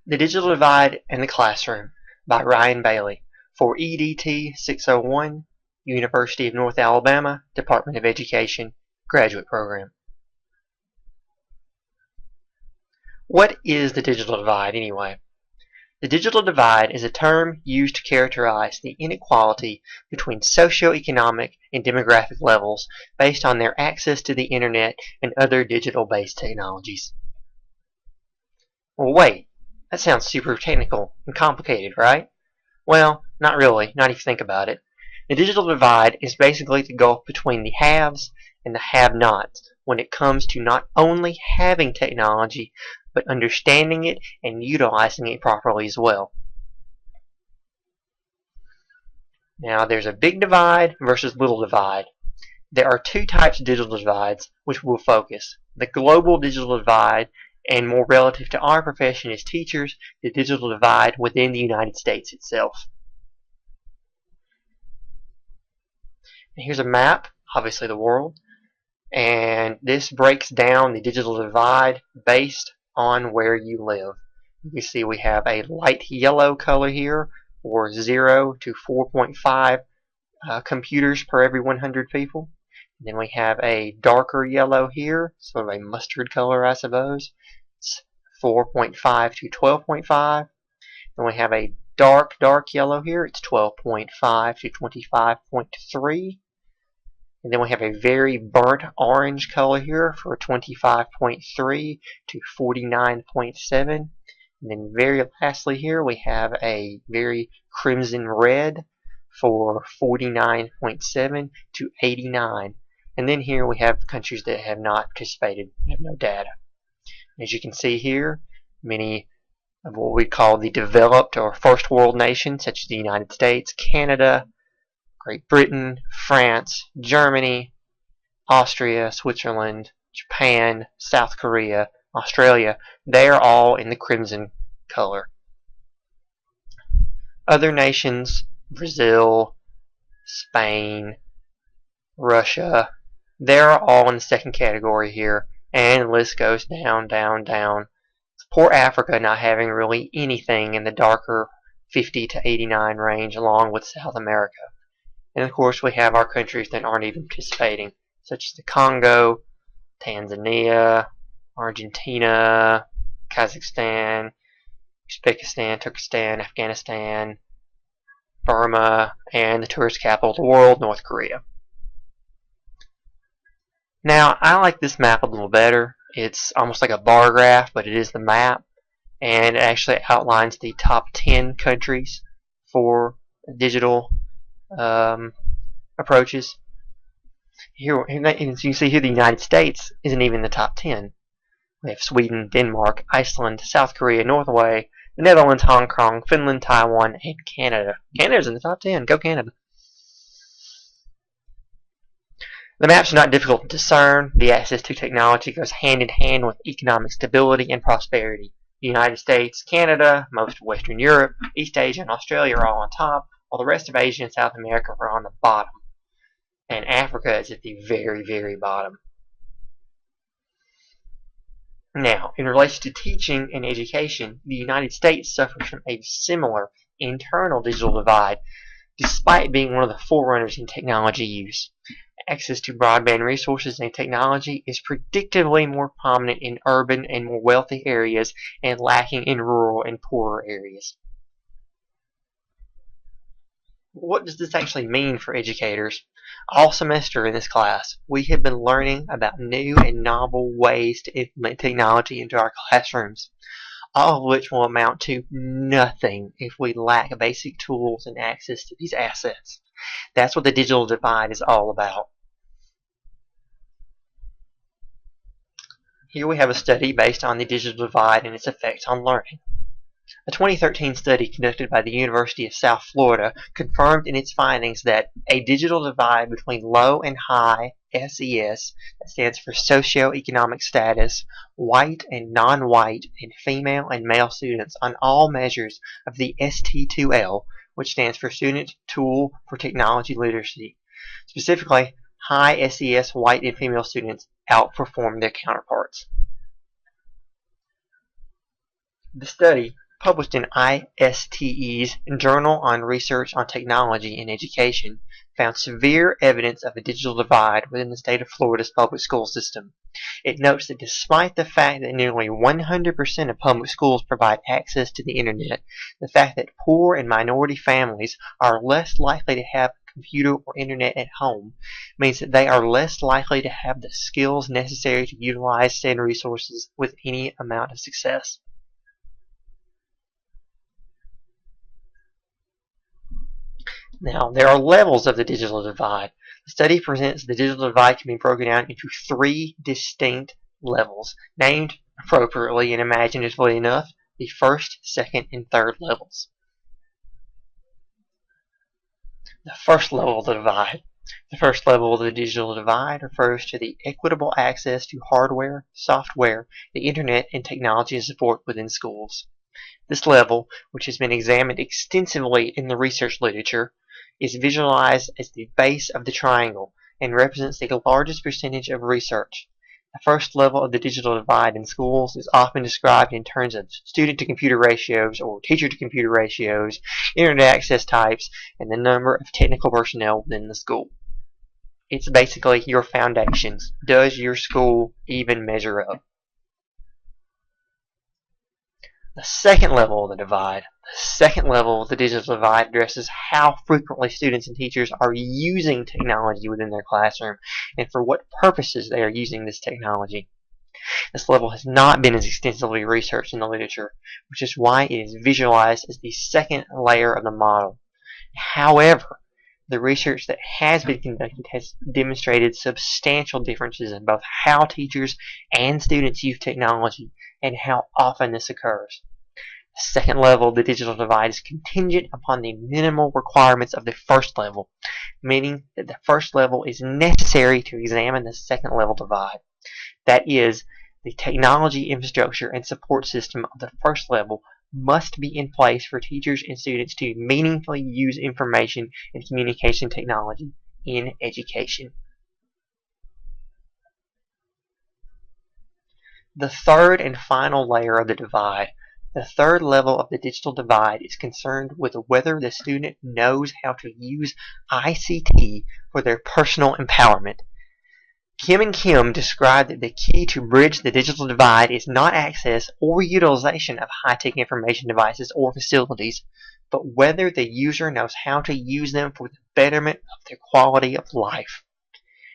The Digital Divide in the Classroom by Ryan Bailey for EDT 601, University of North Alabama, Department of Education, Graduate Program. What is the digital divide anyway? The digital divide is a term used to characterize the inequality between socioeconomic and demographic levels based on their access to the internet and other digital-based technologies. Well, wait, that sounds super technical and complicated, right? Well, not really, not if you think about it. The digital divide is basically the gulf between the haves and the have-nots when it comes to not only having technology, but understanding it and utilizing it properly as well. Now, there's a big divide versus little divide. There are two types of digital divides which we'll focus. The global digital divide, and more relative to our profession as teachers, the digital divide within the United States itself. And here's a map, obviously the world, and this breaks down the digital divide based on where you live. You see we have a light yellow color here for 0 to 4.5 computers per every 100 people. And then we have a darker yellow here, sort of a mustard color I suppose. It's 4.5 to 12.5. Then we have a dark yellow here. It's 12.5 to 25.3. And then we have a very burnt orange color here for 25.3 to 49.7. And then very lastly here we have a very crimson red for 49.7 to 89. And then here we have countries that have not participated, have no data. As you can see here, many of what we call the developed or first world nations such as the United States, Canada, Great Britain, France, Germany, Austria, Switzerland, Japan, South Korea, Australia, they are all in the crimson color. Other nations, Brazil, Spain, Russia, they're all in the second category here, and the list goes down, down, down. Poor Africa not having really anything in the darker 50 to 89 range along with South America. And of course we have our countries that aren't even participating, such as the Congo, Tanzania, Argentina, Kazakhstan, Uzbekistan, Turkestan, Afghanistan, Burma, and the tourist capital of the world, North Korea. Now, I like this map a little better. It's almost like a bar graph, but it is the map, and it actually outlines the top 10 countries for digital approaches. Here, as you can see here, the United States isn't even in the top 10. We have Sweden, Denmark, Iceland, South Korea, Norway, the Netherlands, Hong Kong, Finland, Taiwan, and Canada. Canada's in the top 10. Go Canada. The maps are not difficult to discern. The access to technology goes hand in hand with economic stability and prosperity. The United States, Canada, most of Western Europe, East Asia, and Australia are all on top, while the rest of Asia and South America are on the bottom. And Africa is at the very, very bottom. Now, in relation to teaching and education, the United States suffers from a similar internal digital divide, despite being one of the forerunners in technology use. Access to broadband resources and technology is predictably more prominent in urban and more wealthy areas and lacking in rural and poorer areas. What does this actually mean for educators? All semester in this class, we have been learning about new and novel ways to implement technology into our classrooms, all of which will amount to nothing if we lack basic tools and access to these assets. That's what the digital divide is all about. Here we have a study based on the digital divide and its effects on learning. A 2013 study conducted by the University of South Florida confirmed in its findings that a digital divide between low and high SES, that stands for socioeconomic status, white and non-white, and female and male students on all measures of the ST2L, which stands for Student Tool for Technology Literacy. Specifically, high SES white and female students outperform their counterparts. The study published in ISTE's Journal on Research on Technology in Education, found severe evidence of a digital divide within the state of Florida's public school system. It notes that despite the fact that nearly 100% of public schools provide access to the internet, the fact that poor and minority families are less likely to have a computer or internet at home means that they are less likely to have the skills necessary to utilize said resources with any amount of success. Now, there are levels of the digital divide. The study presents the digital divide can be broken down into 3 distinct levels, named appropriately and imaginatively enough, the first, second, and third levels. The first level of the divide. The first level of the digital divide refers to the equitable access to hardware, software, the internet, and technology and support within schools. This level, which has been examined extensively in the research literature, is visualized as the base of the triangle and represents the largest percentage of research. The first level of the digital divide in schools is often described in terms of student-to-computer ratios or teacher-to-computer ratios, internet access types, and the number of technical personnel within the school. It's basically your foundations. Does your school even measure up? The second level of the divide. The second level of the digital divide addresses how frequently students and teachers are using technology within their classroom and for what purposes they are using this technology. This level has not been as extensively researched in the literature, which is why it is visualized as the second layer of the model. However, the research that has been conducted has demonstrated substantial differences in both how teachers and students use technology and how often this occurs. The second level of the digital divide is contingent upon the minimal requirements of the first level, meaning that the first level is necessary to examine the second level divide. That is, the technology infrastructure and support system of the first level must be in place for teachers and students to meaningfully use information and communication technology in education. The third and final layer of the divide. The third level of the digital divide is concerned with whether the student knows how to use ICT for their personal empowerment. Kim and Kim described that the key to bridge the digital divide is not access or utilization of high-tech information devices or facilities, but whether the user knows how to use them for the betterment of their quality of life.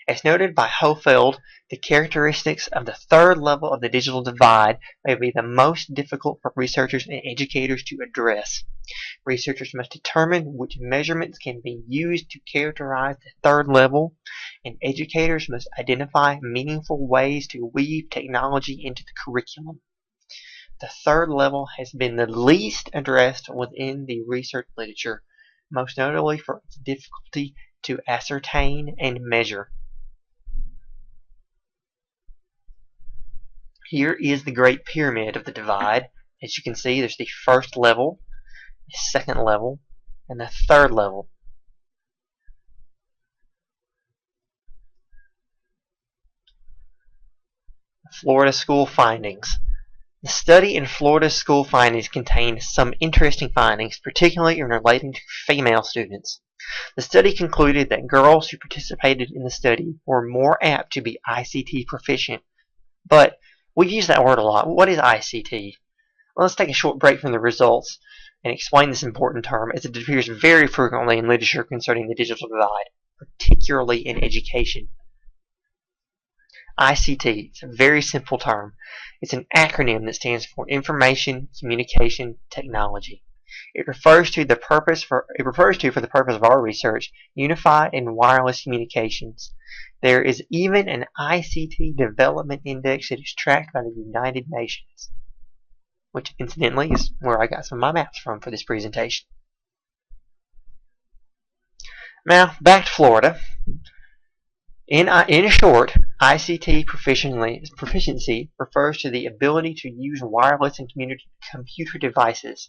As noted by Hofeld, the characteristics of the third level of the digital divide may be the most difficult for researchers and educators to address. Researchers must determine which measurements can be used to characterize the third level, and educators must identify meaningful ways to weave technology into the curriculum. The third level has been the least addressed within the research literature, most notably for its difficulty to ascertain and measure. Here is the Great Pyramid of the divide. As you can see, there's the first level, the second level, and the third level. Florida school findings. The study in Florida school findings contained some interesting findings, particularly in relating to female students. The study concluded that girls who participated in the study were more apt to be ICT proficient. But we use that word a lot. What is ICT? Well, let's take a short break from the results and explain this important term, as it appears very frequently in literature concerning the digital divide, particularly in education. ICT, it's a very simple term. It's an acronym that stands for Information Communication Technology. It refers to for the purpose of our research, unified and wireless communications. There is even an ICT development index that is tracked by the United Nations, which incidentally is where I got some of my maps from for this presentation. Now, back to Florida. In short, ICT proficiency refers to the ability to use wireless and computer devices.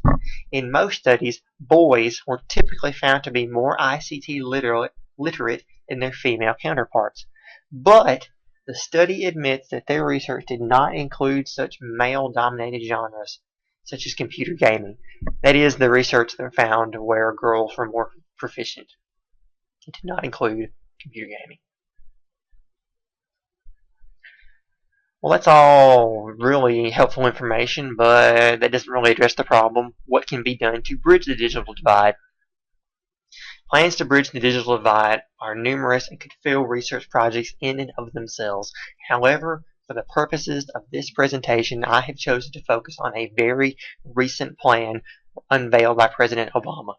In most studies, boys were typically found to be more ICT literate than their female counterparts. But the study admits that their research did not include such male-dominated genres. such as computer gaming. That is the research that found where girls were more proficient. It did not include computer gaming. Well, that's all really helpful information, but that doesn't really address the problem. What can be done to bridge the digital divide? Plans to bridge the digital divide are numerous and could fill research projects in and of themselves. However, for the purposes of this presentation, I have chosen to focus on a very recent plan unveiled by President Obama.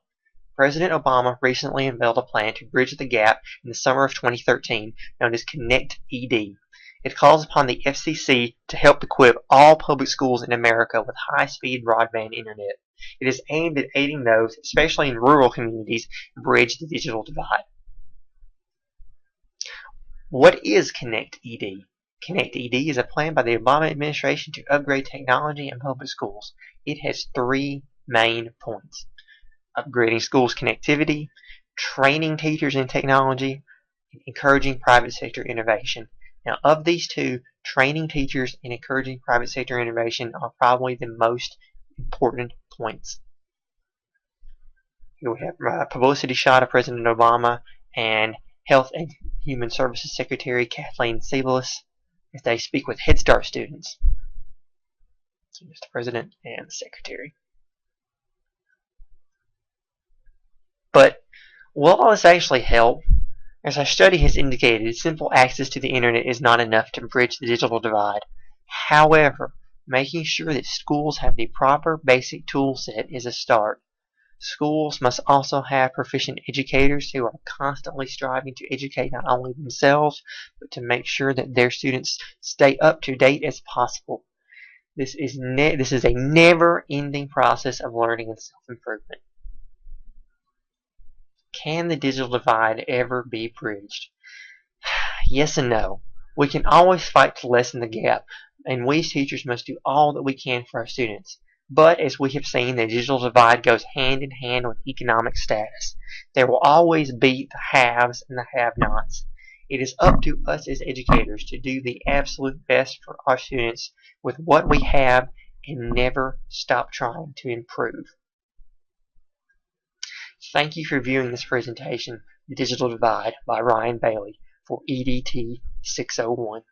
President Obama recently unveiled a plan to bridge the gap in the summer of 2013, known as Connect ED. It calls upon the FCC to help equip all public schools in America with high-speed broadband internet. It is aimed at aiding those, especially in rural communities, bridge the digital divide. What is Connect ED? Connect ED is a plan by the Obama administration to upgrade technology in public schools. It has 3 main points: upgrading schools' connectivity, training teachers in technology, and encouraging private sector innovation. Now, of these two, training teachers and encouraging private sector innovation are probably the most important points. Here we have a publicity shot of President Obama and Health and Human Services Secretary Kathleen Sebelius as they speak with Head Start students. So here's the President and the Secretary. But will all this actually help? As our study has indicated, simple access to the internet is not enough to bridge the digital divide. However, making sure that schools have the proper basic tool set is a start. Schools must also have proficient educators who are constantly striving to educate not only themselves, but to make sure that their students stay up to date as possible. This is a never-ending process of learning and self-improvement. Can the digital divide ever be bridged? Yes and no. We can always fight to lessen the gap, and we as teachers must do all that we can for our students. But as we have seen, the digital divide goes hand in hand with economic status. There will always be the haves and the have-nots. It is up to us as educators to do the absolute best for our students with what we have and never stop trying to improve. Thank you for viewing this presentation, The Digital Divide by Ryan Bailey for EDT 601.